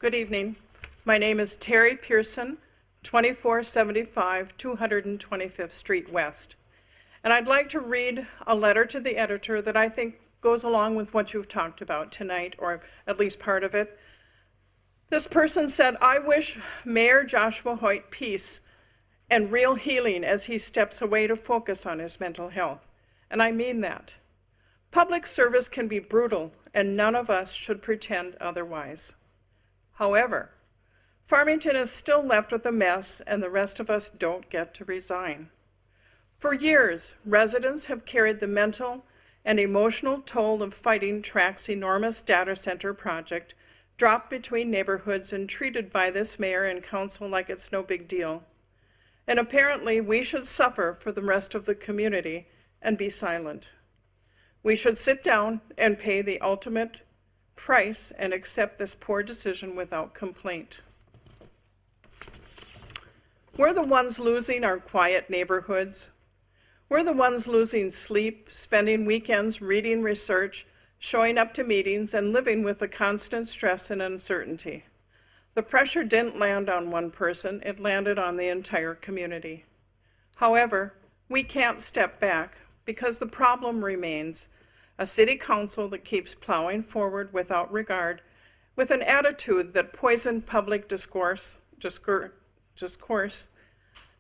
Good evening. My name is Terry Pearson, 2475 225th Street West. And I'd like to read a letter to the editor that I think goes along with what you've talked about tonight, or at least part of it. This person said, I wish Mayor Joshua Hoyt peace and real healing as he steps away to focus on his mental health. And I mean that. Public service can be brutal, and none of us should pretend otherwise. However, Farmington is still left with a mess, and the rest of us don't get to resign. For years, residents have carried the mental and emotional toll of fighting Tract's enormous data center project, dropped between neighborhoods and treated by this mayor and council like it's no big deal. And apparently, we should suffer for the rest of the community and be silent. We should sit down and pay the ultimate price and accept this poor decision without complaint. We're the ones losing our quiet neighborhoods. We're the ones losing sleep, spending weekends reading research, showing up to meetings, and living with the constant stress and uncertainty. The pressure didn't land on one person, it landed on the entire community. However, we can't step back because the problem remains: a city council that keeps plowing forward without regard, with an attitude that poisoned public discourse,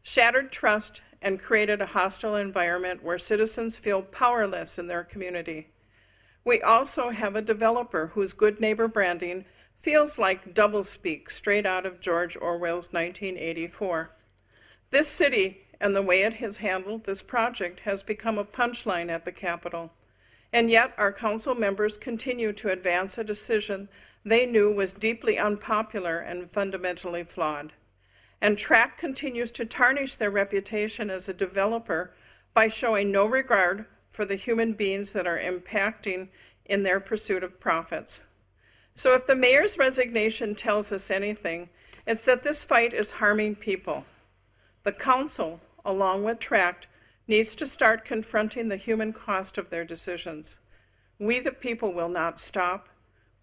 shattered trust, and created a hostile environment where citizens feel powerless in their community. We also have a developer whose good neighbor branding feels like doublespeak straight out of George Orwell's 1984. This city and the way it has handled this project has become a punchline at the Capitol. And yet our council members continue to advance a decision they knew was deeply unpopular and fundamentally flawed. And Tract continues to tarnish their reputation as a developer by showing no regard for the human beings that are impacting in their pursuit of profits. So if the mayor's resignation tells us anything, it's that this fight is harming people. The council, along with Tract, needs to start confronting the human cost of their decisions. We, the people, will not stop.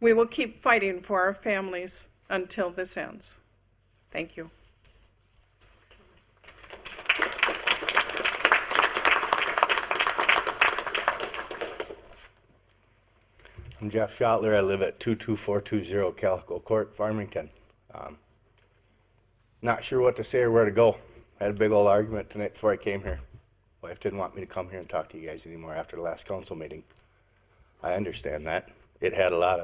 We will keep fighting for our families until this ends. Thank you. I'm Jeff Schottler. I live at 22420 Calico Court, Farmington. Not sure what to say or where to go. I had a big old argument tonight before I came here. Wife didn't want me to come here and talk to you guys anymore after the last council meeting. I understand that. It had a lot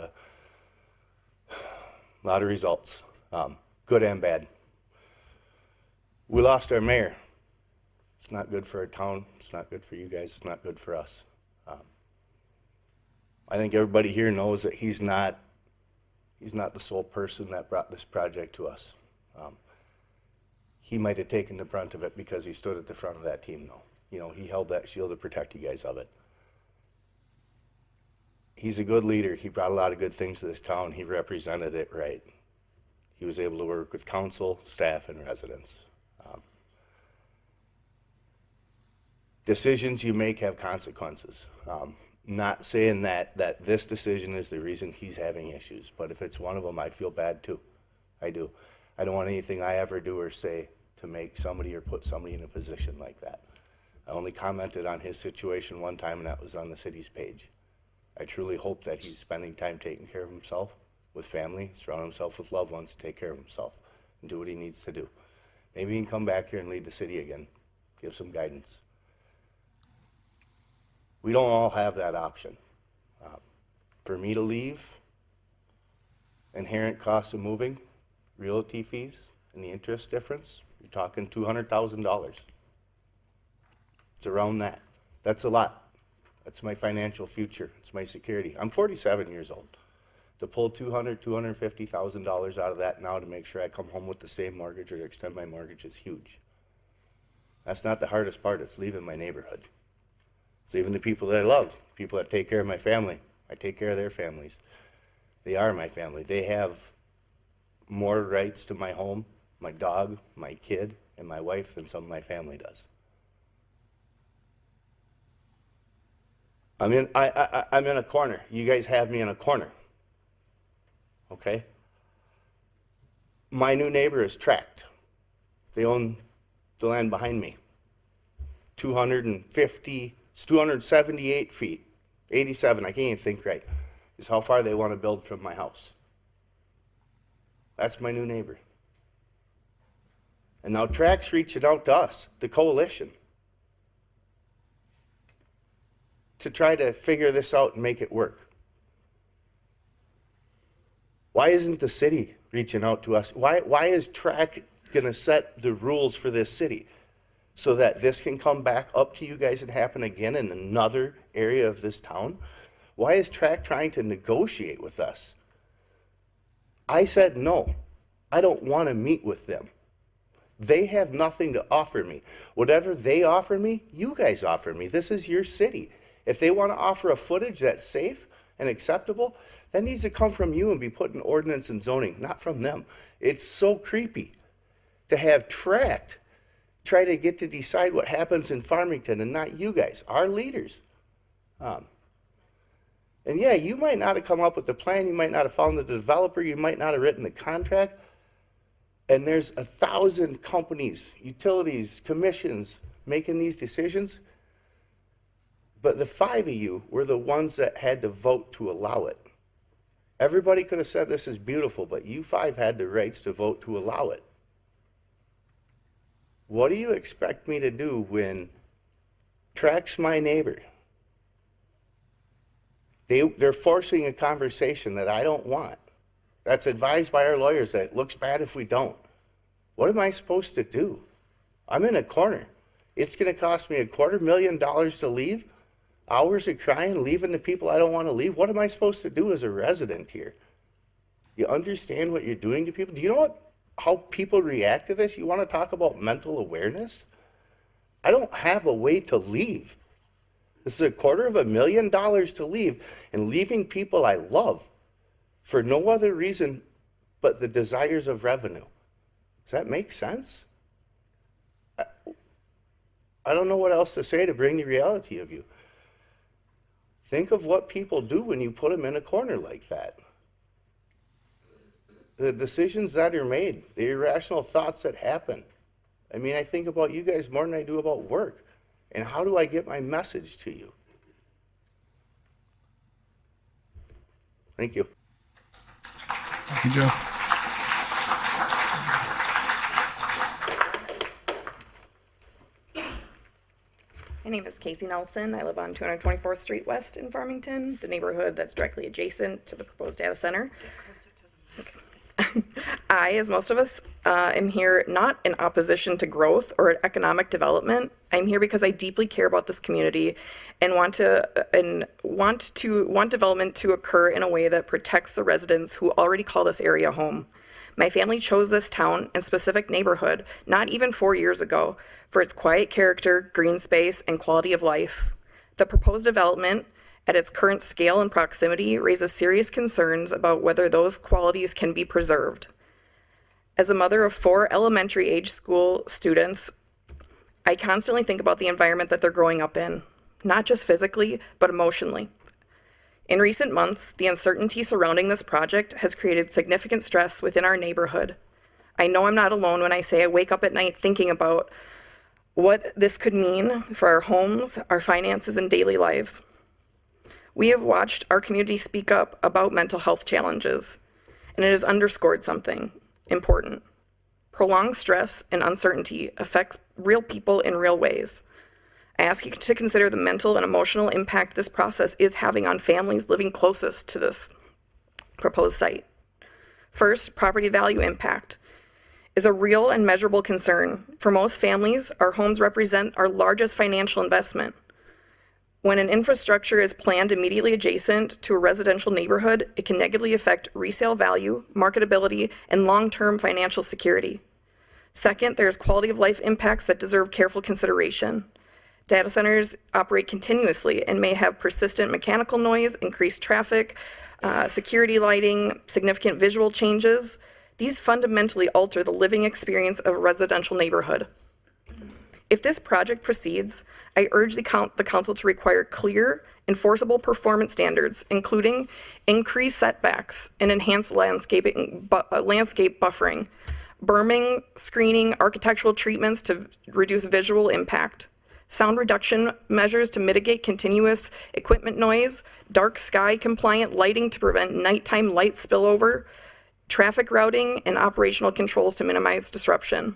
of results, good and bad. We lost our mayor. It's not good for our town. It's not good for you guys. It's not good for us. I think everybody here knows that he's not the sole person that brought this project to us. He might have taken the brunt of it because he stood at the front of that team, though. You know, he held that shield to protect you guys of it. He's a good leader. He brought a lot of good things to this town. He represented it right. He was able to work with council, staff, and residents. Decisions you make have consequences. Not saying that this decision is the reason he's having issues, but if it's one of them, I feel bad too. I do. I don't want anything I ever do or say to make somebody or put somebody in a position like that. I only commented on his situation one time, and that was on the city's page. I truly hope that he's spending time taking care of himself, with family, surround himself with loved ones to take care of himself and do what he needs to do. Maybe he can come back here and lead the city again, give some guidance. We don't all have that option. For me to leave, inherent costs of moving, realty fees, and the interest difference, you're talking $200,000. It's around that. That's a lot. That's my financial future. It's my security. I'm 47 years old. To pull $250,000 out of that now to make sure I come home with the same mortgage or extend my mortgage is huge. That's not the hardest part. It's leaving my neighborhood. It's leaving the people that I love, people that take care of my family. I take care of their families. They are my family. They have more rights to my home, my dog, my kid, and my wife than some of my family does. I'm in a corner. You guys have me in a corner. Okay? My new neighbor is Tract. They own the land behind me. 278 feet, 87, I can't even think right, is how far they want to build from my house. That's my new neighbor. And now Tract's reaching out to us, the coalition, to try to figure this out and make it work. Why isn't the city reaching out to us? Why is Tract going to set the rules for this city so that this can come back up to you guys and happen again in another area of this town? Why is Tract trying to negotiate with us? I said no. I don't want to meet with them. They have nothing to offer me. Whatever they offer me, you guys offer me. This is your city. If they want to offer a footage that's safe and acceptable, that needs to come from you and be put in ordinance and zoning, not from them. It's so creepy to have Tract try to get to decide what happens in Farmington and not you guys, our leaders. And yeah, you might not have come up with the plan, you might not have found the developer, you might not have written the contract, and there's 1,000 companies, utilities, commissions making these decisions, but the 5 of you were the ones that had to vote to allow it. Everybody could have said this is beautiful, but you 5 had the rights to vote to allow it. What do you expect me to do when Tract's my neighbor? They're forcing a conversation that I don't want. That's advised by our lawyers that it looks bad if we don't. What am I supposed to do? I'm in a corner. It's going to cost me $250,000 to leave, hours of crying, leaving the people I don't want to leave. What am I supposed to do as a resident here? You understand what you're doing to people? Do you know how people react to this? You want to talk about mental awareness? I don't have a way to leave. This is $250,000 to leave, and leaving people I love for no other reason but the desires of revenue. Does that make sense? I don't know what else to say to bring the reality of you. Think of what people do when you put them in a corner like that. The decisions that are made, the irrational thoughts that happen. I mean, I think about you guys more than I do about work. And how do I get my message to you? Thank you. Thank you, Jeff. My name is Casey Nelson. I live on 224th Street West in Farmington, the neighborhood that's directly adjacent to the proposed data center. I, as most of us, am here not in opposition to growth or economic development. I'm here because I deeply care about this community and want development to occur in a way that protects the residents who already call this area home. My family chose this town and specific neighborhood not even 4 years ago for its quiet character, green space, and quality of life. The proposed development at its current scale and proximity raises serious concerns about whether those qualities can be preserved. As a mother of 4 elementary age school students, I constantly think about the environment that they're growing up in, not just physically, but emotionally. In recent months, the uncertainty surrounding this project has created significant stress within our neighborhood. I know I'm not alone when I say I wake up at night thinking about what this could mean for our homes, our finances, and daily lives. We have watched our community speak up about mental health challenges, and it has underscored something important. Prolonged stress and uncertainty affects real people in real ways. I ask you to consider the mental and emotional impact this process is having on families living closest to this proposed site. First, property value impact is a real and measurable concern. For most families, our homes represent our largest financial investment. When an infrastructure is planned immediately adjacent to a residential neighborhood, it can negatively affect resale value, marketability, and long-term financial security. Second, there's quality of life impacts that deserve careful consideration. Data centers operate continuously and may have persistent mechanical noise, increased traffic, security lighting, significant visual changes. These fundamentally alter the living experience of a residential neighborhood. If this project proceeds, I urge the council to require clear enforceable performance standards, including increased setbacks and enhanced landscape buffering, berming, screening, architectural treatments to reduce visual impact, sound reduction measures to mitigate continuous equipment noise, dark sky compliant lighting to prevent nighttime light spillover, traffic routing, and operational controls to minimize disruption.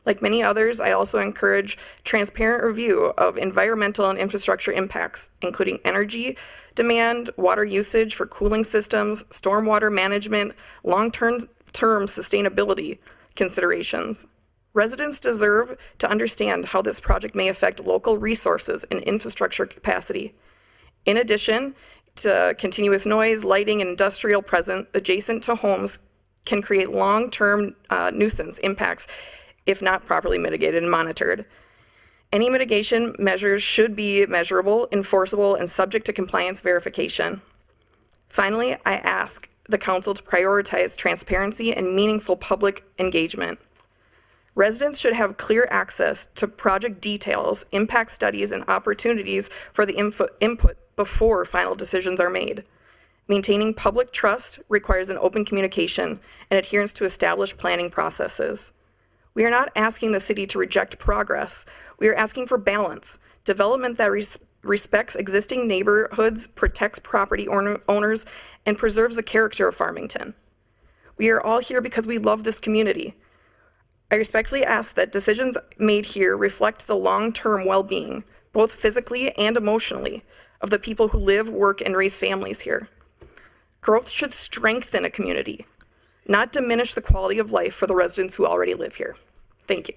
Like many others, I also encourage transparent review of environmental and infrastructure impacts, including energy demand, water usage for cooling systems, stormwater management, long-term sustainability considerations. Residents deserve to understand how this project may affect local resources and infrastructure capacity. In addition to continuous noise, lighting, and industrial presence adjacent to homes can create long-term nuisance impacts if not properly mitigated and monitored. Any mitigation measures should be measurable, enforceable, and subject to compliance verification. Finally, I ask the council to prioritize transparency and meaningful public engagement. Residents should have clear access to project details, impact studies, and opportunities for the input before final decisions are made. Maintaining public trust requires an open communication and adherence to established planning processes. We are not asking the city to reject progress. We are asking for balance, development that respects existing neighborhoods, protects property owners, and preserves the character of Farmington. We are all here because we love this community. I respectfully ask that decisions made here reflect the long-term well-being, both physically and emotionally, of the people who live, work, and raise families here. Growth should strengthen a community, not diminish the quality of life for the residents who already live here. Thank you.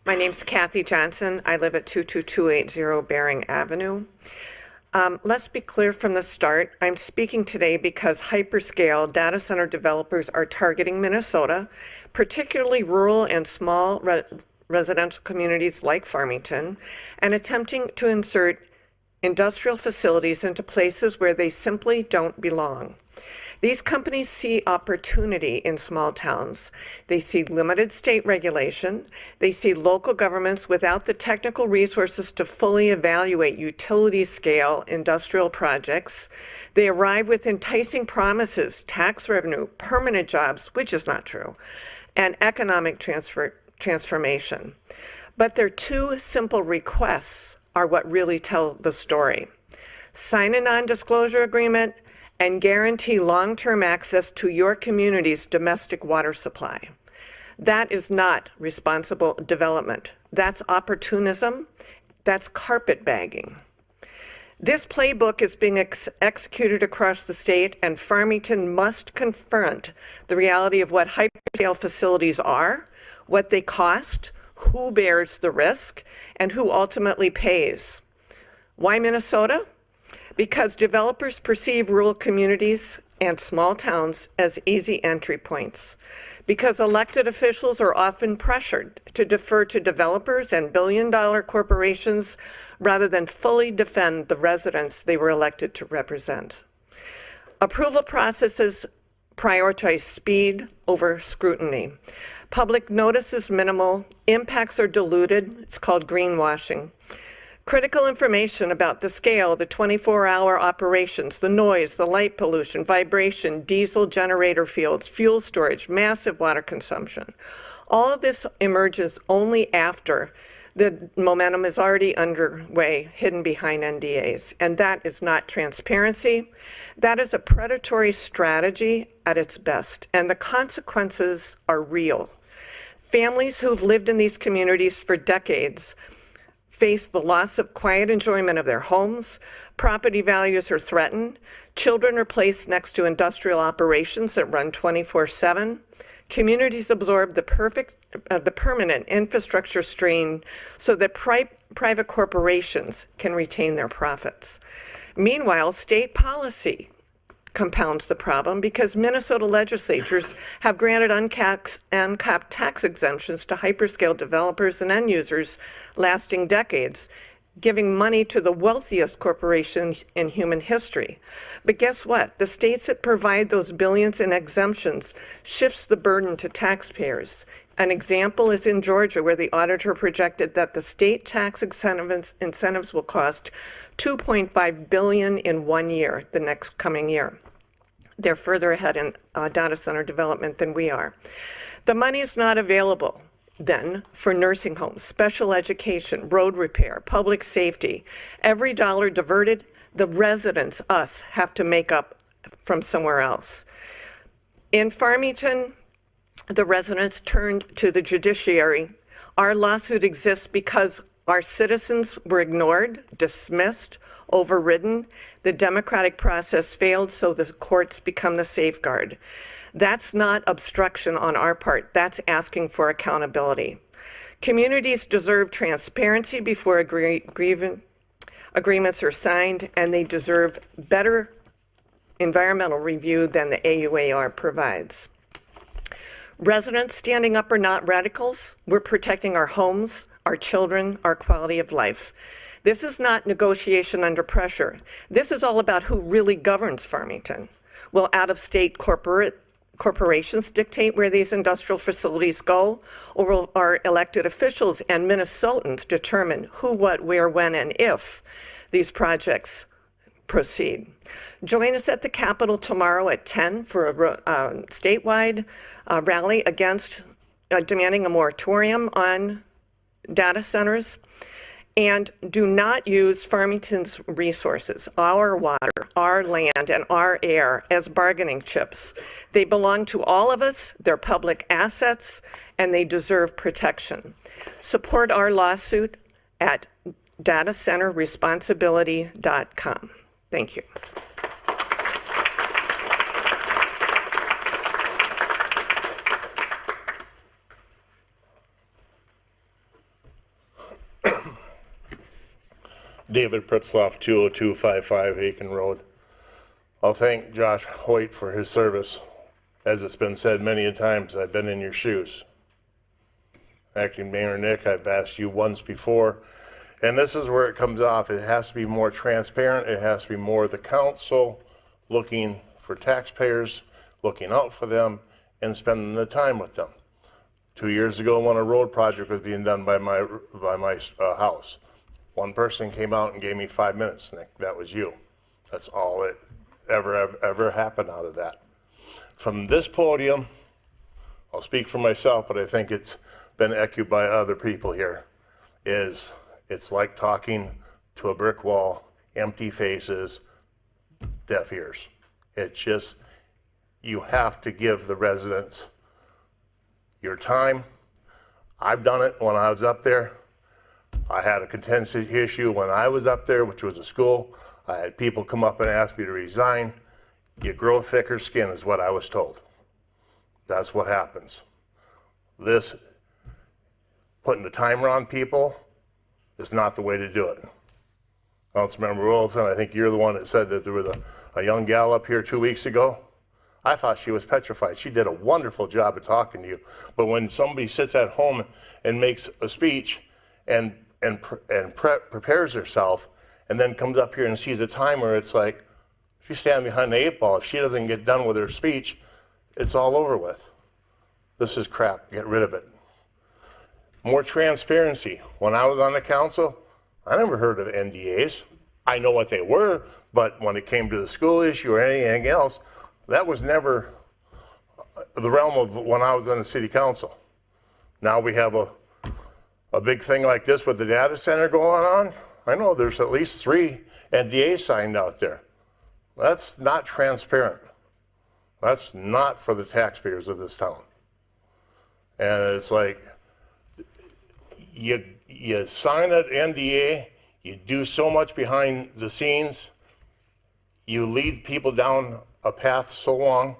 My name's Kathy Johnson. I live at 22280 Bering Avenue. Let's be clear from the start. I'm speaking today because hyperscale data center developers are targeting Minnesota, particularly rural and small residential communities like Farmington, and attempting to insert industrial facilities into places where they simply don't belong. These companies see opportunity in small towns. They see limited state regulation. They see local governments without the technical resources to fully evaluate utility-scale industrial projects. They arrive with enticing promises, tax revenue, permanent jobs, which is not true, and economic transformation. But their two simple requests are what really tell the story. Sign a non-disclosure agreement and guarantee long-term access to your community's domestic water supply. That is not responsible development. That's opportunism. That's carpetbagging. This playbook is being executed across the state, and Farmington must confront the reality of what hyperscale facilities are, what they cost, who bears the risk, and who ultimately pays. Why Minnesota? Because developers perceive rural communities and small towns as easy entry points. Because elected officials are often pressured to defer to developers and billion-dollar corporations rather than fully defend the residents they were elected to represent. Approval processes prioritize speed over scrutiny. Public notice is minimal, impacts are diluted, it's called greenwashing. Critical information about the scale, the 24-hour operations, the noise, the light pollution, vibration, diesel generator fields, fuel storage, massive water consumption. All of this emerges only after the momentum is already underway, hidden behind NDAs. And that is not transparency. That is a predatory strategy at its best. And the consequences are real. Families who've lived in these communities for decades face the loss of quiet enjoyment of their homes, property values are threatened, children are placed next to industrial operations that run 24/7, communities absorb the permanent infrastructure strain so that private corporations can retain their profits. Meanwhile, state policy compounds the problem because Minnesota legislatures have granted uncapped tax exemptions to hyperscale developers and end users lasting decades, giving money to the wealthiest corporations in human history. But guess what? The states that provide those billions in exemptions shifts the burden to taxpayers An example is in Georgia, where the auditor projected that the state tax incentives will cost $2.5 billion in 1 year, the next coming year. They're further ahead in data center development than we are. The money is not available then for nursing homes, special education, road repair, public safety. Every dollar diverted, the residents, us, have to make up from somewhere else. In Farmington, the residents turned to the judiciary. Our lawsuit exists because our citizens were ignored, dismissed, overridden. The democratic process failed, so the courts become the safeguard. That's not obstruction on our part. That's asking for accountability. Communities deserve transparency before agreements are signed, and they deserve better environmental review than the AUAR provides. Residents standing up are not radicals. We're protecting our homes, our children, our quality of life. This is not negotiation under pressure. This is all about who really governs Farmington. Will out-of-state corporations dictate where these industrial facilities go, or will our elected officials and Minnesotans determine who, what, where, when, and if these projects proceed? Join us at the Capitol tomorrow at 10 for a statewide rally against demanding a moratorium on data centers. And do not use Farmington's resources, our water, our land, and our air as bargaining chips. They belong to all of us, they're public assets, and they deserve protection. Support our lawsuit at datacenterresponsibility.com. Thank you. David Pritzloff, 20255 Aiken Road. I'll thank Josh Hoyt for his service. As it's been said many a times, I've been in your shoes. Acting Mayor Nick, I've asked you once before, and this is where it comes off. It has to be more transparent. It has to be more the council looking for taxpayers, looking out for them, and spending the time with them. 2 years ago, when a road project was being done by my house, one person came out and gave me 5 minutes, Nick. That was you. That's all that ever happened out of that. From this podium, I'll speak for myself, but I think it's been echoed by other people here, it's like talking to a brick wall, empty faces, deaf ears. It's just, you have to give the residents your time. I've done it when I was up there. I had a contentious issue when I was up there, which was a school. I had people come up and ask me to resign. You grow thicker skin is what I was told. That's what happens. This, putting the timer on people is not the way to do it. Councilmember Wilson, I think you're the one that said that there was a young gal up here 2 weeks ago. I thought she was petrified. She did a wonderful job of talking to you. But when somebody sits at home and makes a speech and prepares herself and then comes up here and sees a timer, it's like she's standing behind the 8 ball. If she doesn't get done with her speech, it's all over with. This is crap. Get rid of it. More transparency. When I was on the council, I never heard of NDAs. I know what they were, but when it came to the school issue or anything else, that was never the realm of when I was on the city council. Now we have a big thing like this with the data center going on. I know there's at least 3 NDAs signed out there. That's not transparent. That's not for the taxpayers of this town. And it's like, you sign an NDA, you do so much behind the scenes, you lead people down a path so long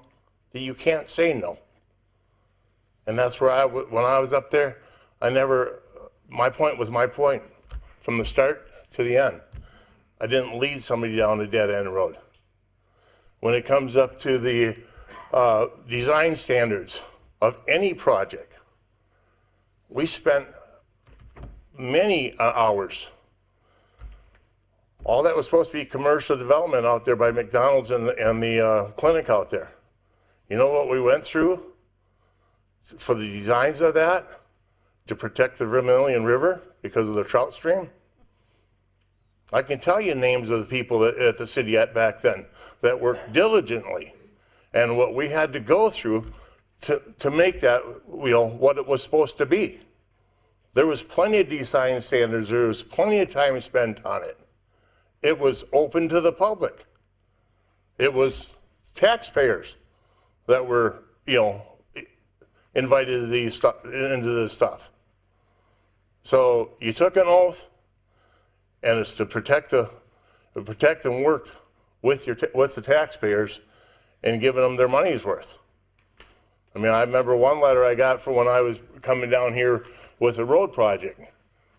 that you can't say no. And that's where when I was up there, my point was my point from the start to the end. I didn't lead somebody down a dead end road. When it comes up to the design standards of any project, we spent many hours. All that was supposed to be commercial development out there by McDonald's and the clinic out there. You know what we went through? for the designs of that, to protect the Vermilion River because of the trout stream. I can tell you names of the people at the city back then that worked diligently, and what we had to go through to make that, what it was supposed to be. There was plenty of design standards. There was plenty of time spent on it. It was open to the public. It was taxpayers that were, invited into this stuff. So you took an oath, and it's to protect and work with the taxpayers and giving them their money's worth. I mean, I remember one letter I got from when I was coming down here with a road project.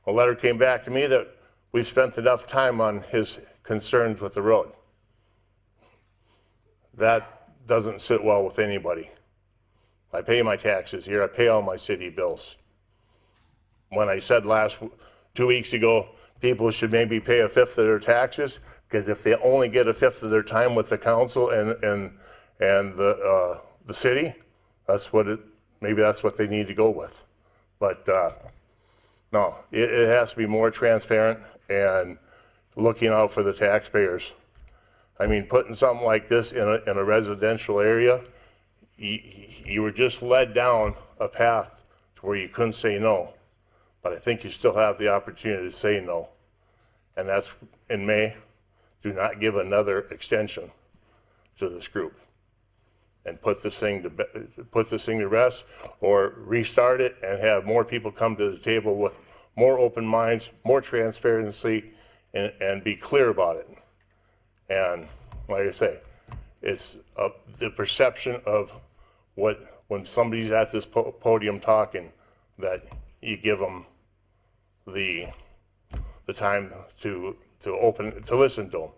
A letter came back to me that we've spent enough time on his concerns with the road. That doesn't sit well with anybody. I pay my taxes here. I pay all my city bills. When I said 2 weeks ago, people should maybe pay a fifth of their taxes, because if they only get a fifth of their time with the council and the city, maybe that's what they need to go with. But no, it has to be more transparent and looking out for the taxpayers. I mean, putting something like this in a residential area, you were just led down a path to where you couldn't say no. But I think you still have the opportunity to say no. And that's in May. Do not give another extension to this group. And put this thing to rest, or restart it and have more people come to the table with more open minds, more transparency, and be clear about it. And like I say, it's the perception of when somebody's at this podium talking, that you give them the time to listen to them.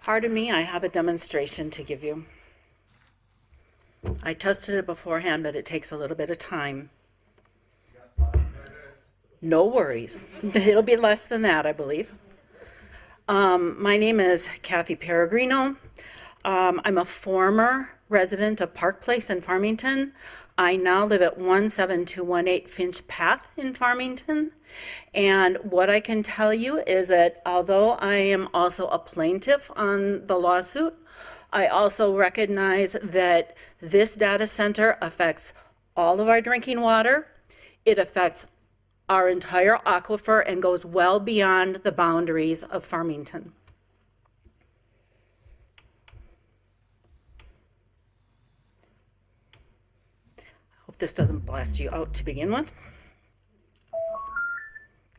Pardon me, I have a demonstration to give you. I tested it beforehand, but it takes a little bit of time. No worries. It'll be less than that, I believe. My name is Kathy Peregrino. I'm a former resident of Park Place in Farmington. I now live at 17218 Finch Path in Farmington. And what I can tell you is that although I am also a plaintiff on the lawsuit, I also recognize that this data center affects all of our drinking water. It affects our entire aquifer and goes well beyond the boundaries of Farmington. Hope this doesn't blast you out to begin with.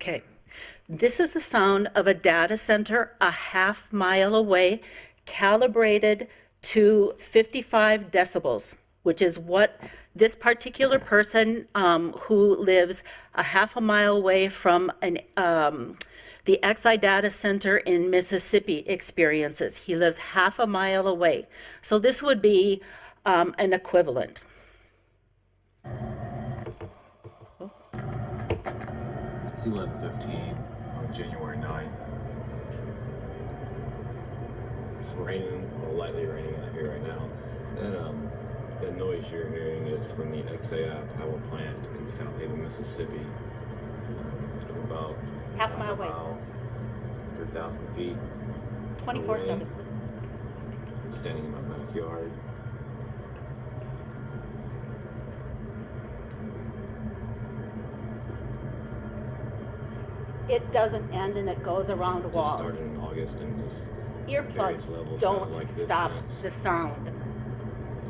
Okay, this is the sound of a data center a half mile away, calibrated to 55 decibels, which is what this particular person who lives a half a mile away from the XI data center in Mississippi experiences. He lives half a mile away. So this would be an equivalent. It's 11:15 on January 9th. It's raining, or lightly raining out here right now. And the noise you're hearing is from the XI power plant in South Haven, Mississippi. About Half a mile away. 3,000 feet. 24/7. I'm standing in my backyard. It doesn't end and it goes around Just walls. started in August and just Earplugs levels don't sound like this stop since the sound.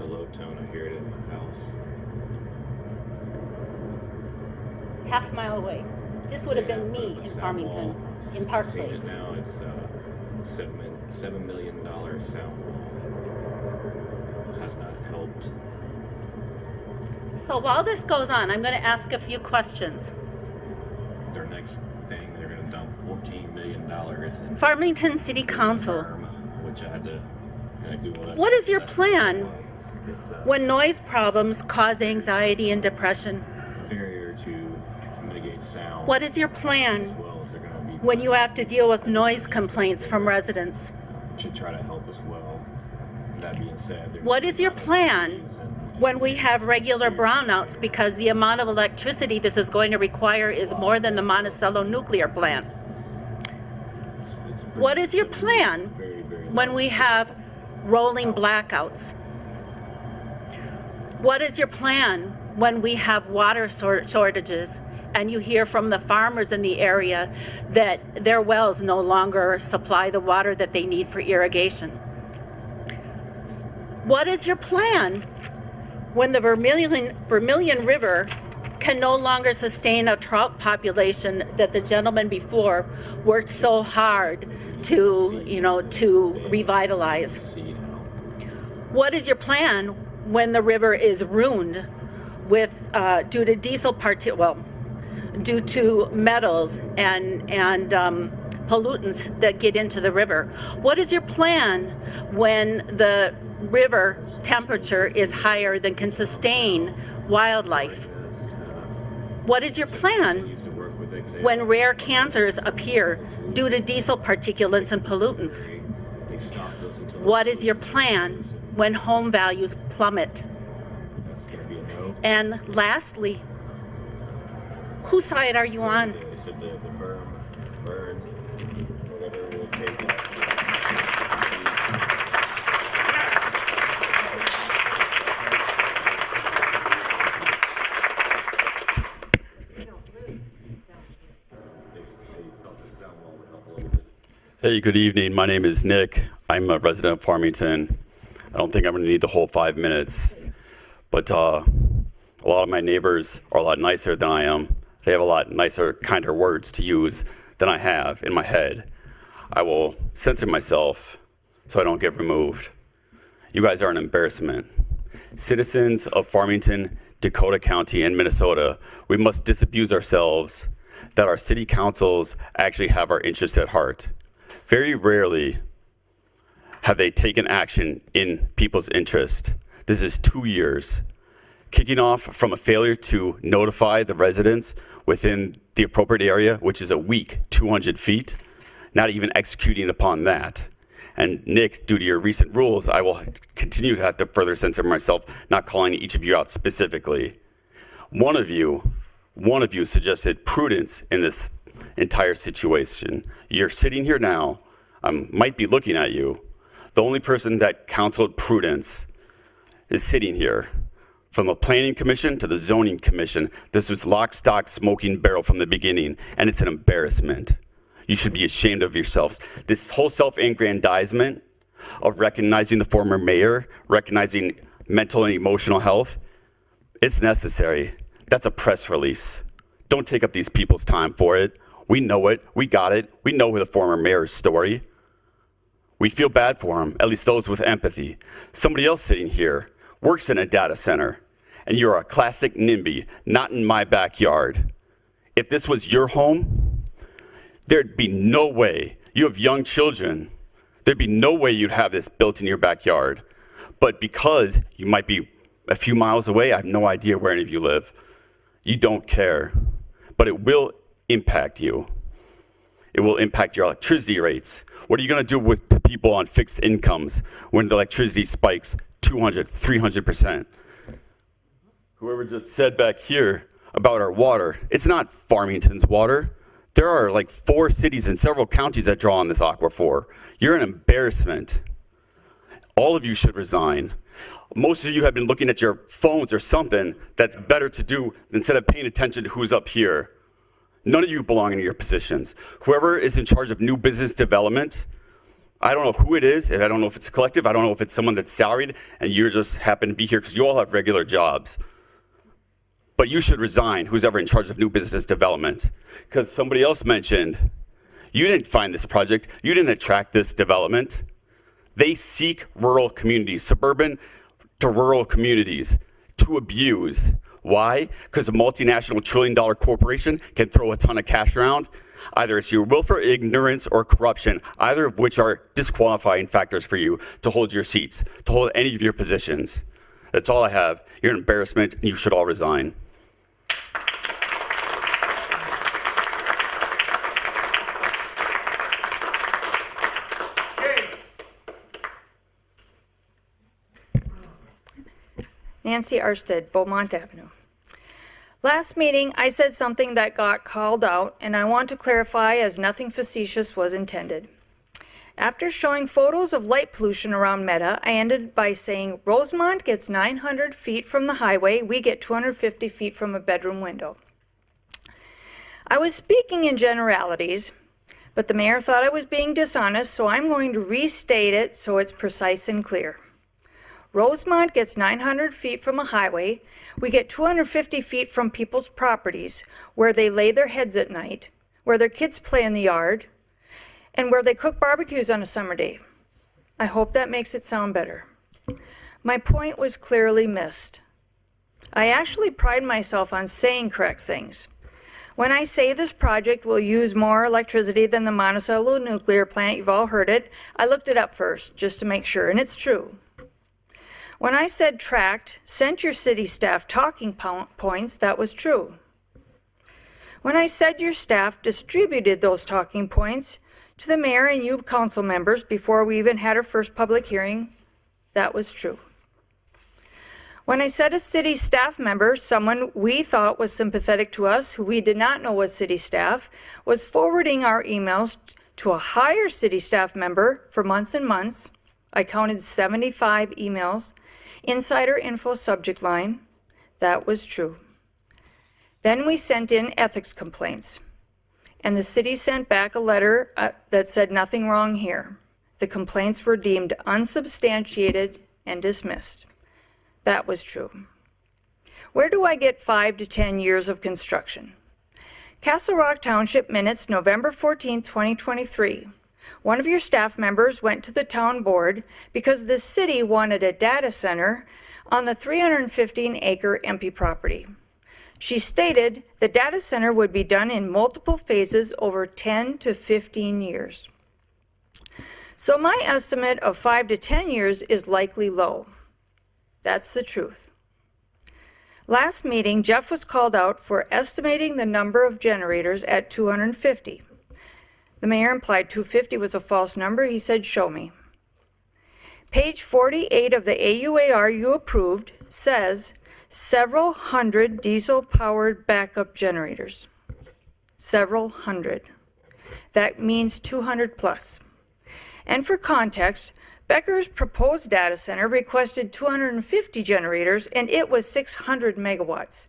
the low tone. I hear it in my house. Half a mile away. This would have been me in Farmington, in Park Seen Place. it now. It's $7 million sound wall. Has not helped. So while this goes on, I'm going to ask a few questions. Their next thing, they're going to dump $14 million in Farmington City Council, which I had to kind of Google. what is your plan It's a when noise problems cause anxiety and depression? barrier to mitigate sound. What is your As plan well as they're going to be when you have to deal with noise complaints from residents? should try to help as well. That being said, What is your plan when we have regular brownouts, because the amount of electricity this is going to require is more than the Monticello nuclear plant? What is your plan when we have rolling blackouts? What is your plan when we have water shortages and you hear from the farmers in the area that their wells no longer supply the water that they need for irrigation? What is your plan when the Vermilion River can no longer sustain a trout population that the gentleman before worked so hard to, to revitalize? What is your plan when the river is ruined with due to due to metals and pollutants that get into the river? What is your plan when the river temperature is higher than can sustain wildlife? What is your plan when rare cancers appear due to diesel particulates and pollutants? What is your plan when home values plummet? And lastly, whose side are you on? They said the burn, whatever will take that. Hey, good evening. My name is Nick. I'm a resident of Farmington. I don't think I'm going to need the whole 5 minutes, but a lot of my neighbors are a lot nicer than I am. They have a lot nicer, kinder words to use than I have in my head. I will censor myself so I don't get removed. You guys are an embarrassment. Citizens of Farmington, Dakota County, and Minnesota, we must disabuse ourselves that our city councils actually have our interest at heart. Very rarely have they taken action in people's interest. This is 2 years. Kicking off from a failure to notify the residents within the appropriate area, which is a week, 200 feet, not even executing upon that. And Nick, due to your recent rules, I will continue to have to further censor myself, not calling each of you out specifically. One of you suggested prudence in this entire situation. You're sitting here now, I might be looking at you. The only person that counseled prudence is sitting here. From the planning commission to the zoning commission, this was lock, stock, smoking barrel from the beginning, and it's an embarrassment. You should be ashamed of yourselves. This whole self-aggrandizement of recognizing the former mayor, recognizing mental and emotional health, it's necessary. That's a press release. Don't take up these people's time for it. We know it. We got it. We know the former mayor's story. We feel bad for him, at least those with empathy. Somebody else sitting here works in a data center, and you're a classic NIMBY, not in my backyard. If this was your home, there'd be no way. You have young children. There'd be no way you'd have this built in your backyard. But because you might be a few miles away, I have no idea where any of you live. You don't care. But it will impact you. It will impact your electricity rates. What are you going to do with the people on fixed incomes when the electricity spikes 200, 300%? Whoever just said back here about our water, it's not Farmington's water. There are like 4 cities and several counties that draw on this aquifer. You're an embarrassment. All of you should resign. Most of you have been looking at your phones or something that's better to do instead of paying attention to who's up here. None of you belong in your positions. Whoever is in charge of new business development, I don't know who it is. I don't know if it's a collective. I don't know if it's someone that's salaried and you just happen to be here because you all have regular jobs. But you should resign, who's ever in charge of new business development. Because somebody else mentioned, you didn't find this project. You didn't attract this development. They seek rural communities, suburban to rural communities, to abuse. Why? Because a multinational trillion-dollar corporation can throw a ton of cash around. Either it's your willful ignorance or corruption, either of which are disqualifying factors for you to hold your seats, to hold any of your positions. That's all I have. You're an embarrassment, and you should all resign. Nancy Arstead, Beaumont Avenue. Last meeting, I said something that got called out, and I want to clarify as nothing facetious was intended. After showing photos of light pollution around Meta, I ended by saying Rosemont gets 900 feet from the highway, we get 250 feet from a bedroom window. I was speaking in generalities, but the mayor thought I was being dishonest, so I'm going to restate it so it's precise and clear. Rosemont gets 900 feet from a highway. We get 250 feet from people's properties where they lay their heads at night, where their kids play in the yard, and where they cook barbecues on a summer day. I hope that makes it sound better. My point was clearly missed. I actually pride myself on saying correct things. When I say this project will use more electricity than the Monticello nuclear plant, you've all heard it, I looked it up first just to make sure, and it's true. When I said Tract sent your city staff talking points, that was true. When I said your staff distributed those talking points to the mayor and you council members before we even had our first public hearing, that was true. When I said a city staff member, someone we thought was sympathetic to us, who we did not know was city staff, was forwarding our emails to a higher city staff member for months and months, I counted 75 emails, insider info subject line, that was true. Then we sent in ethics complaints, and the city sent back a letter that said nothing wrong here. The complaints were deemed unsubstantiated and dismissed. That was true. Where do I get 5 to 10 years of construction? Castle Rock Township minutes, November 14, 2023. One of your staff members went to the town board because the city wanted a data center on the 315-acre empty property. She stated the data center would be done in multiple phases over 10 to 15 years. So my estimate of 5 to 10 years is likely low. That's the truth. Last meeting, Jeff was called out for estimating the number of generators at 250. The mayor implied 250 was a false number. He said, show me. Page 48 of the AUAR you approved says several hundred diesel-powered backup generators. Several hundred. That means 200 plus. And for context, Becker's proposed data center requested 250 generators, and it was 600 megawatts,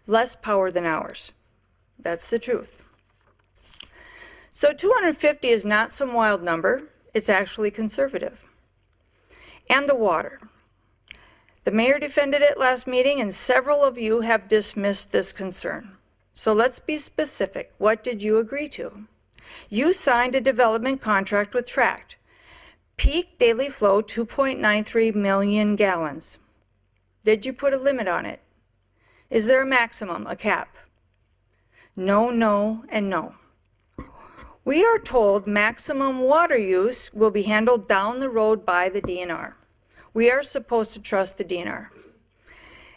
less power than ours. That's the truth. So 250 is not some wild number, it's actually conservative. And the water. The mayor defended it last meeting, and several of you have dismissed this concern. So let's be specific. What did you agree to? You signed a development contract with Tract. Peak daily flow 2.93 million gallons. Did you put a limit on it? Is there a maximum, a cap? No, no, and no. We are told maximum water use will be handled down the road by the DNR. We are supposed to trust the DNR.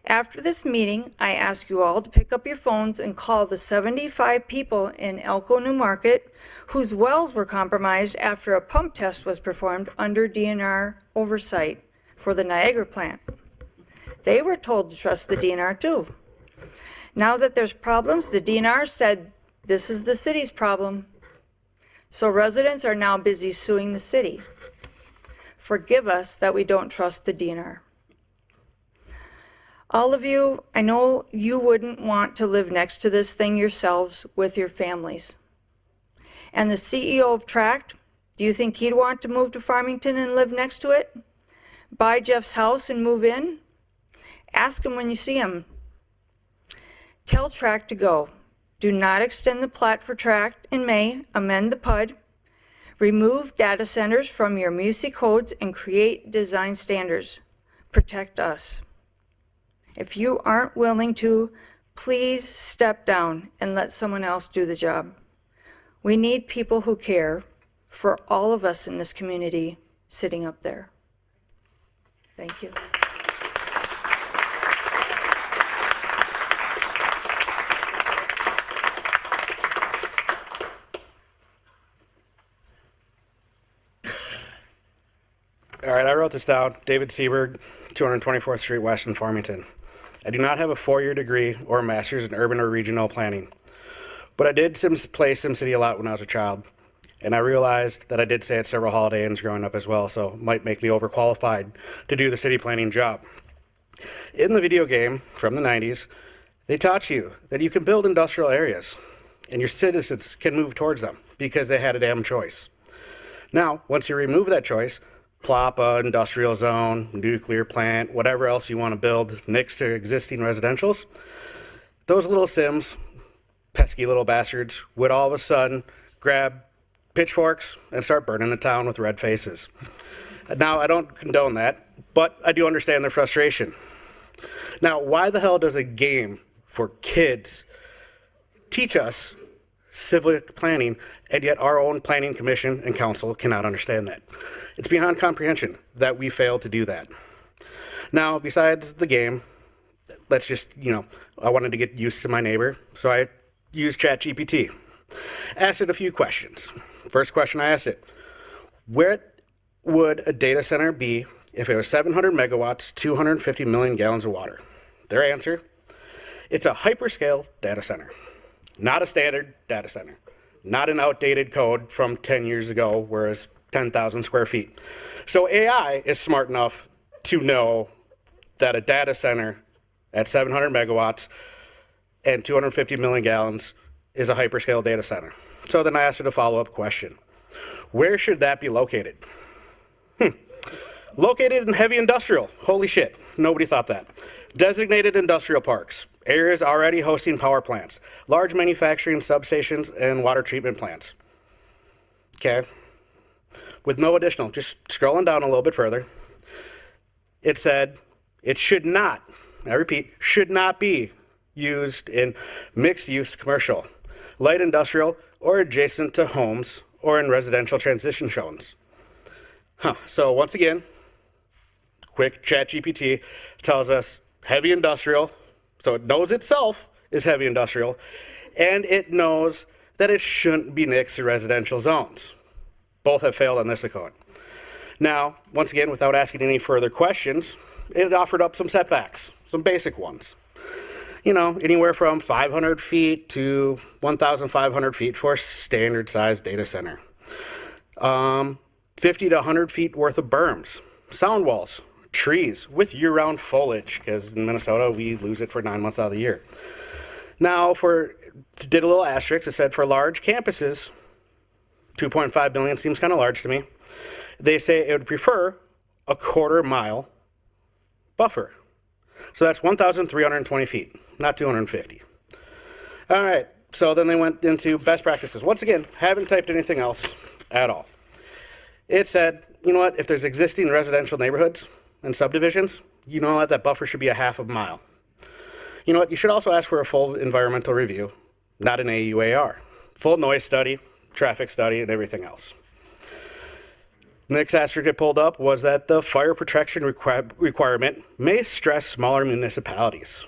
After this meeting, I ask you all to pick up your phones and call the 75 people in Elko, New Market whose wells were compromised after a pump test was performed under DNR oversight for the Niagara plant. They were told to trust the DNR too. Now that there's problems, the DNR said this is the city's problem. So residents are now busy suing the city. Forgive us that we don't trust the DNR. All of you, I know you wouldn't want to live next to this thing yourselves with your families. And the CEO of Tract, do you think he'd want to move to Farmington and live next to it? Buy Jeff's house and move in? Ask him when you see him. Tell Tract to go. Do not extend the plat for Tract in May, amend the PUD, remove data centers from your MUSI codes and create design standards. Protect us. If you aren't willing to, please step down and let someone else do the job. We need people who care for all of us in this community sitting up there. Thank you. All right, I wrote this down. David Seberg, 224th Street West in Farmington. I do not have a 4-year degree or a master's in urban or regional planning, but I did play SimCity a lot when I was a child, and I realized that I did stay at several Holiday Inns growing up as well, so it might make me overqualified to do the city planning job. In the video game from the 90s, they taught you that you can build industrial areas, and your citizens can move towards them because they had a damn choice. Now, once you remove that choice, plop a industrial zone, nuclear plant, whatever else you want to build next to existing residentials, those little Sims, pesky little bastards, would all of a sudden grab pitchforks and start burning the town with red faces. Now, I don't condone that, but I do understand their frustration. Now, why the hell does a game for kids teach us civic planning, and yet our own planning commission and council cannot understand that? It's beyond comprehension that we fail to do that. Now, besides the game, let's just, I wanted to get used to my neighbor, so I used ChatGPT. Asked it a few questions. First question I asked it, where would a data center be if it was 700 megawatts, 250 million gallons of water? Their answer, it's a hyperscale data center. Not a standard data center. Not an outdated code from 10 years ago, whereas 10,000 square feet. So AI is smart enough to know that a data center at 700 megawatts and 250 million gallons is a hyperscale data center. So then I asked it a follow-up question. Where should that be located? Located in heavy industrial. Holy shit, nobody thought that. Designated industrial parks. Areas already hosting power plants, large manufacturing substations, and water treatment plants. Okay. With no additional, just scrolling down a little bit further, it said it should not, I repeat, should not be used in mixed-use commercial, light industrial, or adjacent to homes, or in residential transition zones. So once again, quick ChatGPT tells us heavy industrial, so it knows itself is heavy industrial, and it knows that it shouldn't be next to residential zones. Both have failed on this account. Now, once again, without asking any further questions, it offered up some setbacks, some basic ones. Anywhere from 500 feet to 1,500 feet for a standard sized data center. 50 to 100 feet worth of berms, sound walls, trees with year-round foliage, because in Minnesota we lose it for 9 months out of the year. Now, did a little asterisk, it said for large campuses, 2.5 billion seems kind of large to me. They say it would prefer a quarter-mile buffer. So that's 1,320 feet, not 250. All right, so then they went into best practices. Once again, haven't typed anything else at all. It said, you know what, if there's existing residential neighborhoods and subdivisions, you know what, that buffer should be a half a mile. You know what, you should also ask for a full environmental review, not an AUAR. Full noise study, traffic study, and everything else. Next asterisk it pulled up was that the fire protection requirement may stress smaller municipalities.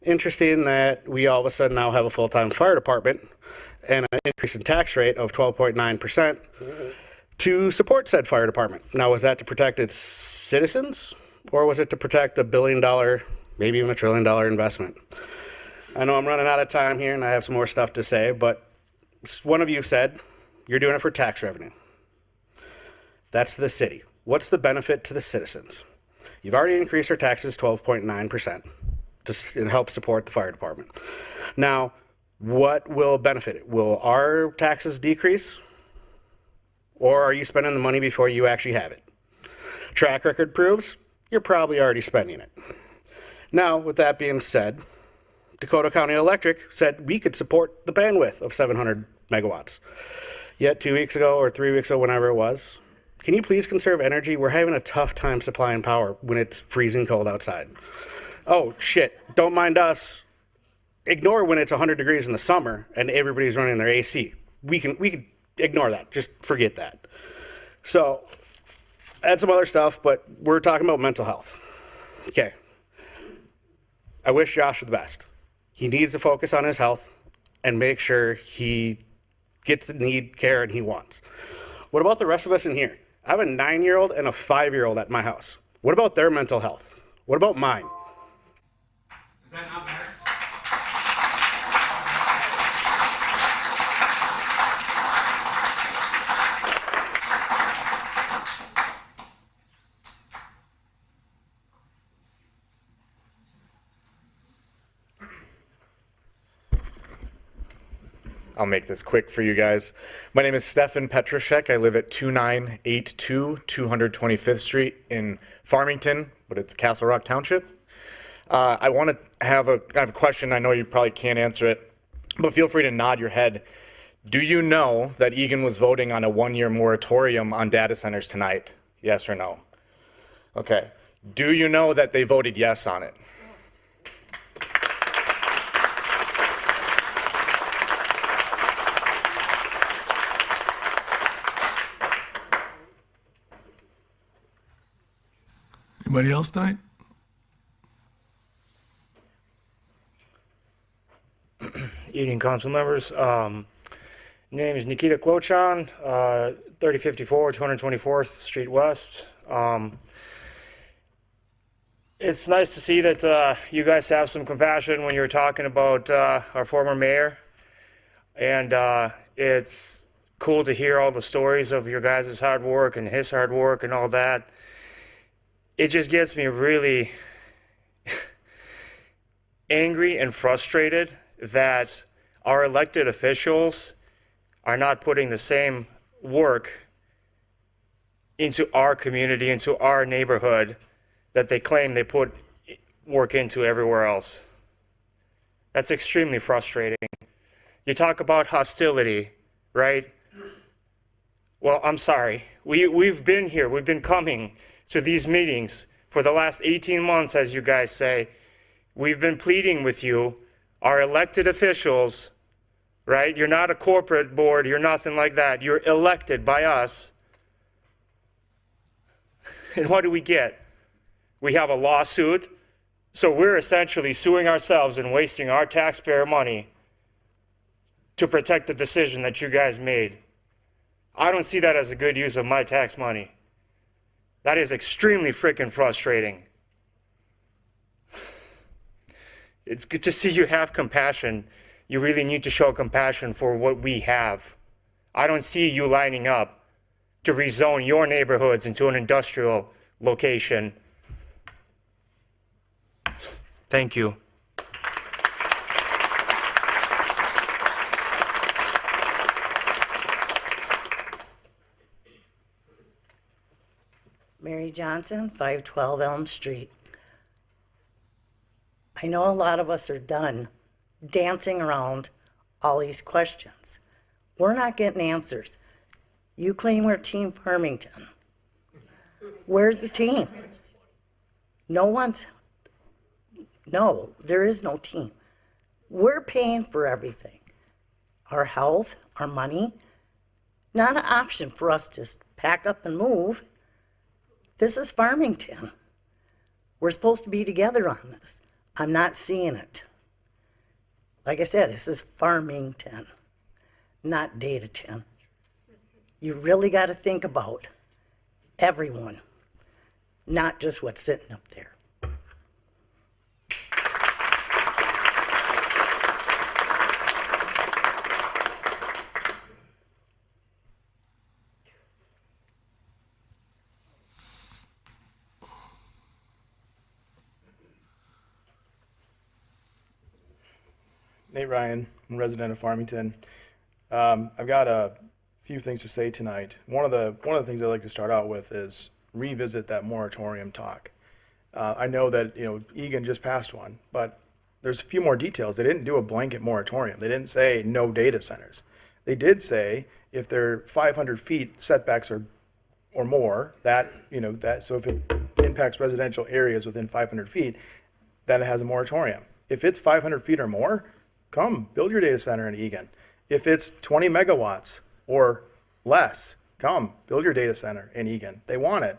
Interesting that we all of a sudden now have a full-time fire department and an increase in tax rate of 12.9% to support said fire department. Now, was that to protect its citizens, or was it to protect a $1 billion, maybe even $1 trillion investment? I know I'm running out of time here and I have some more stuff to say, but one of you said you're doing it for tax revenue. That's the city. What's the benefit to the citizens? You've already increased our taxes 12.9% to help support the fire department. Now, what will benefit it? Will our taxes decrease? Or are you spending the money before you actually have it? Track record proves you're probably already spending it. Now, with that being said, Dakota County Electric said we could support the bandwidth of 700 megawatts. Yet 2 weeks ago or 3 weeks ago, whenever it was, can you please conserve energy? We're having a tough time supplying power when it's freezing cold outside. Oh, shit, don't mind us. Ignore when it's 100 degrees in the summer and everybody's running their AC. We can ignore that. Just forget that. So, add some other stuff, but we're talking about mental health. Okay. I wish Josh the best. He needs to focus on his health and make sure he gets the need care and he wants. What about the rest of us in here? I have a 9-year-old and a 5-year-old at my house. What about their mental health? What about mine? Does that not matter? I'll make this quick for you guys. My name is Stefan Petrashek. I live at 2982 225th Street in Farmington, but it's Castle Rock Township. I want to have a question. I know you probably can't answer it, but feel free to nod your head. Do you know that Egan was voting on a one-year moratorium on data centers tonight? Yes or no? Okay. Do you know that they voted yes on it? Anybody else tonight? Evening, council members. Name is Nikita Klochan, 3054 224th Street West. It's nice to see that you guys have some compassion when you were talking about our former mayor. And it's cool to hear all the stories of your guys' hard work and his hard work and all that. It just gets me really angry and frustrated that our elected officials are not putting the same work into our community, into our neighborhood, that they claim they put work into everywhere else. That's extremely frustrating. You talk about hostility, right? Well, I'm sorry. We've been here. We've been coming to these meetings for the last 18 months, as you guys say. We've been pleading with you, our elected officials, right? You're not a corporate board. You're nothing like that. You're elected by us. And what do we get? We have a lawsuit. So we're essentially suing ourselves and wasting our taxpayer money to protect the decision that you guys made. I don't see that as a good use of my tax money. That is extremely freaking frustrating. It's good to see you have compassion. You really need to show compassion for what we have. I don't see you lining up to rezone your neighborhoods into an industrial location. Thank you. Mary Johnson, 512 Elm Street. I know a lot of us are done dancing around all these questions. We're not getting answers. You claim we're Team Farmington. Where's the team? No, there is no team. We're paying for everything. Our health, our money, not an option for us to just pack up and move. This is Farmington. We're supposed to be together on this. I'm not seeing it. Like I said, this is Farmington, not Dataton. You really got to think about everyone, not just what's sitting up there. Nate Ryan, I'm a resident of Farmington. I've got a few things to say tonight. One of the things I'd like to start out with is revisit that moratorium talk. I know that Egan just passed one, but there's a few more details. They didn't do a blanket moratorium. They didn't say no data centers. They did say if they're 500 feet setbacks or more, so if it impacts residential areas within 500 feet, then it has a moratorium. If it's 500 feet or more, come build your data center in Egan. If it's 20 megawatts or less, come build your data center in Egan. They want it.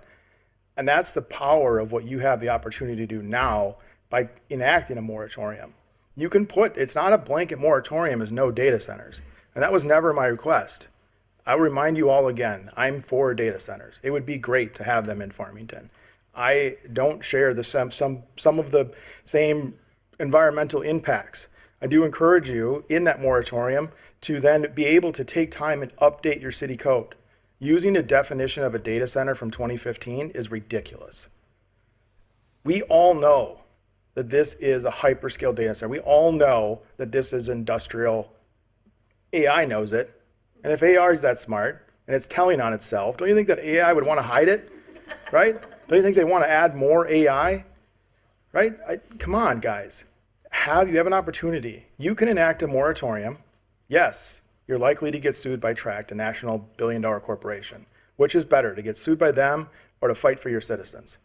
And that's the power of what you have the opportunity to do now by enacting a moratorium. You can it's not a blanket moratorium as no data centers. And that was never my request. I'll remind you all again, I'm for data centers. It would be great to have them in Farmington. I don't share some of the same environmental impacts. I do encourage you in that moratorium to then be able to take time and update your city code. Using a definition of a data center from 2015 is ridiculous. We all know that this is a hyperscale data center. We all know that this is industrial. AI knows it. And if AI is that smart and it's telling on itself, don't you think that AI would want to hide it? Right? Don't you think they want to add more AI? Right? Come on, guys. You have an opportunity. You can enact a moratorium. Yes, you're likely to get sued by Tract, a national billion-dollar corporation. Which is better, to get sued by them or to fight for your citizens?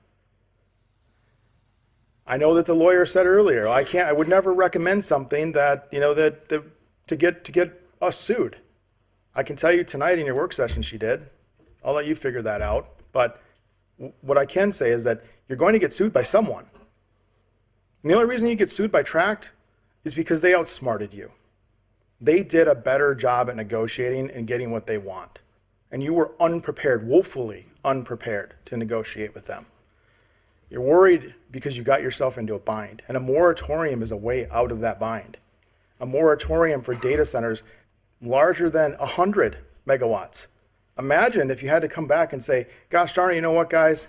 I know that the lawyer said earlier, I would never recommend something that, to get us sued. I can tell you tonight in your work session she did. I'll let you figure that out. But what I can say is that you're going to get sued by someone. And the only reason you get sued by Tract is because they outsmarted you. They did a better job at negotiating and getting what they want. And you were unprepared, woefully unprepared to negotiate with them. You're worried because you got yourself into a bind. And a moratorium is a way out of that bind. A moratorium for data centers larger than 100 megawatts. Imagine if you had to come back and say, gosh darn it, you know what, guys?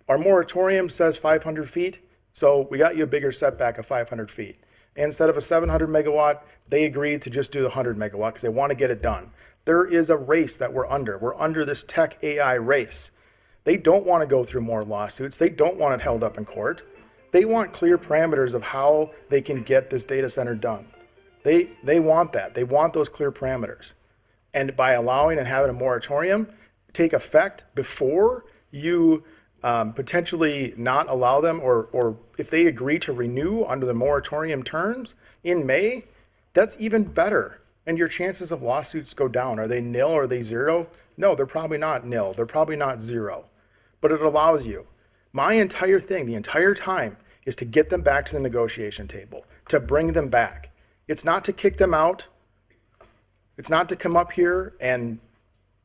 Our moratorium says 500 feet, so we got you a bigger setback of 500 feet. And instead of a 700 megawatt, they agreed to just do the 100 megawatt because they want to get it done. There is a race that we're under. We're under this tech AI race. They don't want to go through more lawsuits. They don't want it held up in court. They want clear parameters of how they can get this data center done. They want that. They want those clear parameters. And by allowing and having a moratorium take effect before you potentially not allow them, or if they agree to renew under the moratorium terms in May, that's even better. And your chances of lawsuits go down. Are they nil or are they zero? No, they're probably not nil. They're probably not zero. But it allows you. My entire thing, the entire time, is to get them back to the negotiation table, to bring them back. It's not to kick them out. It's not to come up here and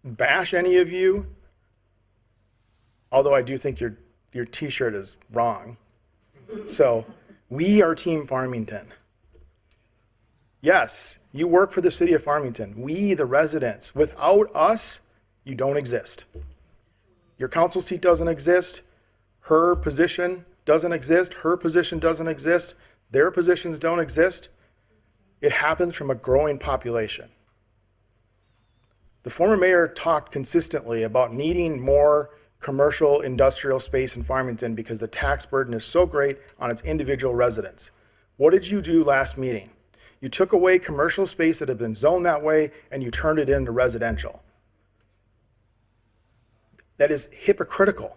bash any of you. Although I do think your t-shirt is wrong. So, we are Team Farmington. Yes, you work for the city of Farmington. We, the residents. Without us, you don't exist. Your council seat doesn't exist. Her position doesn't exist. Her position doesn't exist. Their positions don't exist. It happens from a growing population. The former mayor talked consistently about needing more commercial industrial space in Farmington because the tax burden is so great on its individual residents. What did you do last meeting? You took away commercial space that had been zoned that way and you turned it into residential. That is hypocritical.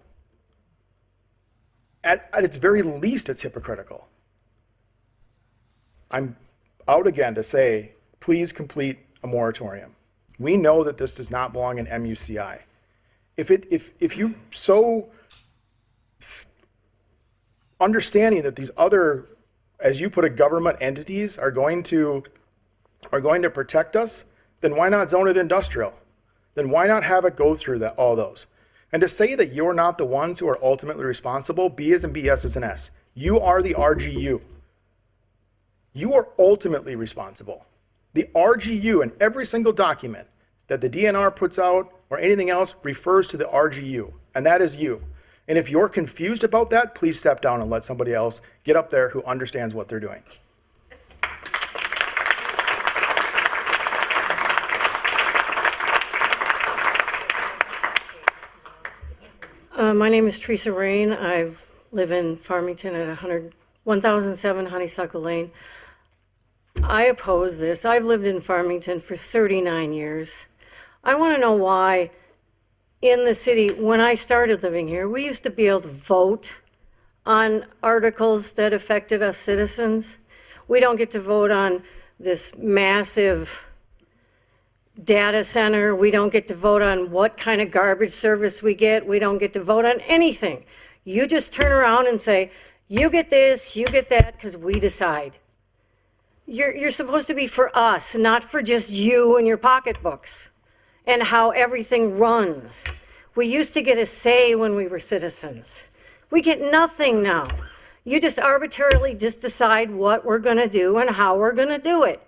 At its very least, it's hypocritical. I'm out again to say, please complete a moratorium. We know that this does not belong in MUCI. If you so understanding that these other, as you put it, government entities are going to protect us, then why not zone it industrial? Then why not have it go through all those? And to say that you're not the ones who are ultimately responsible, B as in B, S as in S. You are the RGU. You are ultimately responsible. The RGU in every single document that the DNR puts out or anything else refers to the RGU, and that is you. And if you're confused about that, please step down and let somebody else get up there who understands what they're doing. My name is Teresa Rain. I live in Farmington at 1007 Honeysuckle Lane. I oppose this. I've lived in Farmington for 39 years. I want to know why in the city, when I started living here, we used to be able to vote on articles that affected us citizens. We don't get to vote on this massive data center. We don't get to vote on what kind of garbage service we get. We don't get to vote on anything. You just turn around and say, you get this, you get that, because we decide. You're supposed to be for us, not for just you and your pocketbooks and how everything runs. We used to get a say when we were citizens. We get nothing now. You just arbitrarily just decide what we're gonna do and how we're gonna do it.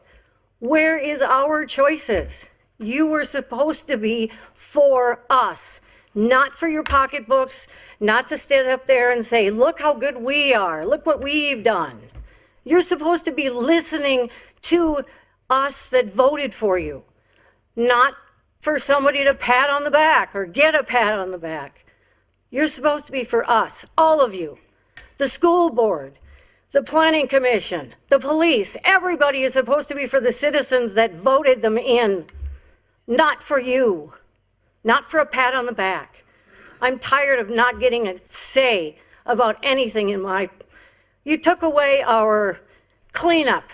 Where is our choices? You were supposed to be for us, not for your pocketbooks, not to stand up there and say, look how good we are, look what we've done. You're supposed to be listening to us that voted for you, not for somebody to pat on the back or get a pat on the back. You're supposed to be for us, all of you. The school board, the planning commission, the police, everybody is supposed to be for the citizens that voted them in, not for you, not for a pat on the back. I'm tired of not getting a say about anything in my, you took away our cleanup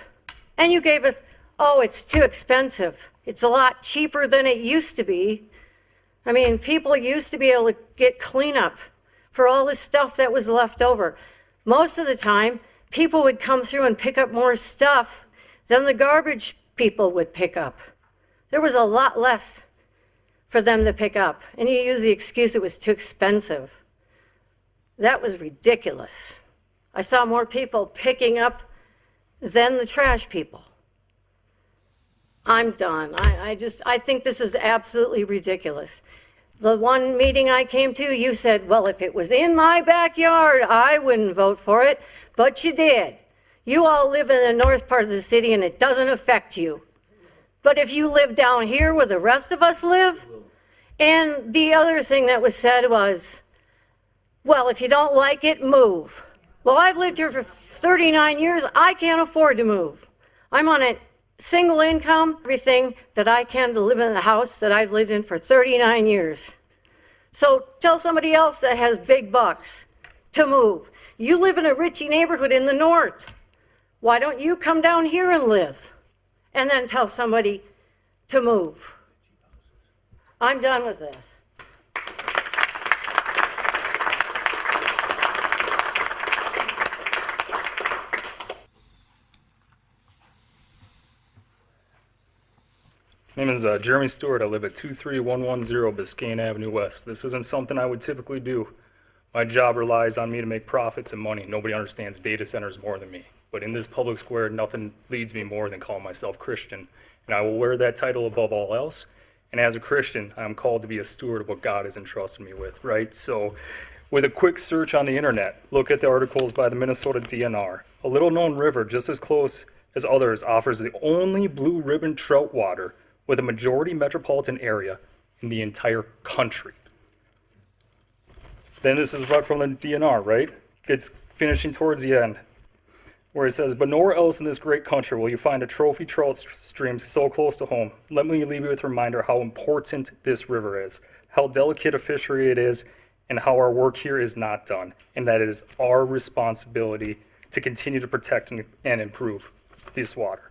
and you gave us, oh, it's too expensive. It's a lot cheaper than it used to be. I mean, people used to be able to get cleanup for all this stuff that was left over. Most of the time, people would come through and pick up more stuff than the garbage people would pick up. There was a lot less for them to pick up, and you use the excuse it was too expensive. That was ridiculous. I saw more people picking up than the trash people. I'm done. I think this is absolutely ridiculous. The one meeting I came to, you said, well, if it was in my backyard, I wouldn't vote for it, but you did. You all live in the north part of the city and it doesn't affect you. But if you live down here where the rest of us live, and the other thing that was said was, well, if you don't like it, move. Well, I've lived here for 39 years. I can't afford to move. I'm on a single income, everything that I can to live in the house that I've lived in for 39 years. So tell somebody else that has big bucks to move. You live in a richy neighborhood in the north. Why don't you come down here and live? And then tell somebody to move. I'm done with this. My name is Jeremy Stewart. I live at 23110 Biscayne Avenue West. This isn't something I would typically do. My job relies on me to make profits and money. Nobody understands data centers more than me. But in this public square, nothing leads me more than calling myself Christian. And I will wear that title above all else. And as a Christian, I'm called to be a steward of what God has entrusted me with, right? So with a quick search on the internet, look at the articles by the Minnesota DNR. A little known river just as close as others offers the only blue ribbon trout water with a majority metropolitan area in the entire country. Then this is right from the DNR, right? It's finishing towards the end, where it says, but nowhere else in this great country will you find a trophy trout stream so close to home. Let me leave you with a reminder how important this river is, how delicate a fishery it is, and how our work here is not done, and that it is our responsibility to continue to protect and improve this water.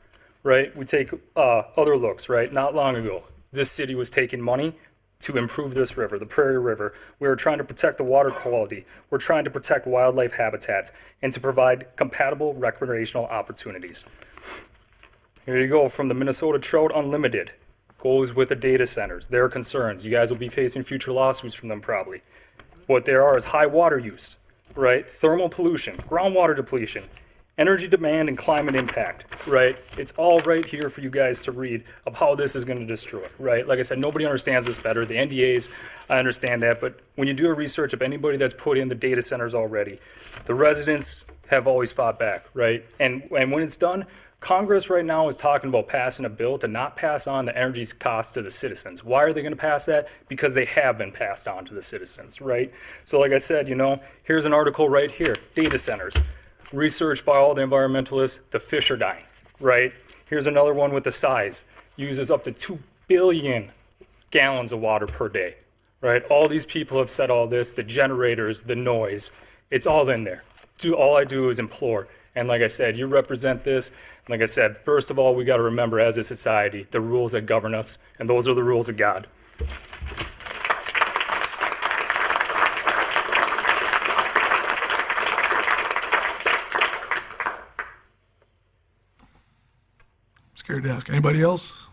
Right? We take other looks, right? Not long ago, this city was taking money to improve this river, the Prairie River. We were trying to protect the water quality. We're trying to protect wildlife habitat and to provide compatible recreational opportunities. Here you go from the Minnesota Trout Unlimited. Goes with the data centers, their concerns. You guys will be facing future lawsuits from them probably. What there are is high water use, right? Thermal pollution, groundwater depletion, energy demand and climate impact, right? It's all right here for you guys to read of how this is going to destroy, right? Like I said, nobody understands this better. The NDAs, I understand that, but when you do a research of anybody that's put in the data centers already, the residents have always fought back, right? And when it's done, Congress right now is talking about passing a bill to not pass on the energy costs to the citizens. Why are they going to pass that? Because they have been passed on to the citizens, right? So like I said, here's an article right here, data centers. Research by all the environmentalists, the fish are dying, right? Here's another one with the size. Uses up to 2 billion gallons of water per day, right? All these people have said all this, the generators, the noise, it's all in there. All I do is implore. And like I said, you represent this. Like I said, first of all, we got to remember as a society, the rules that govern us, and those are the rules of God. Scared to ask. Anybody else?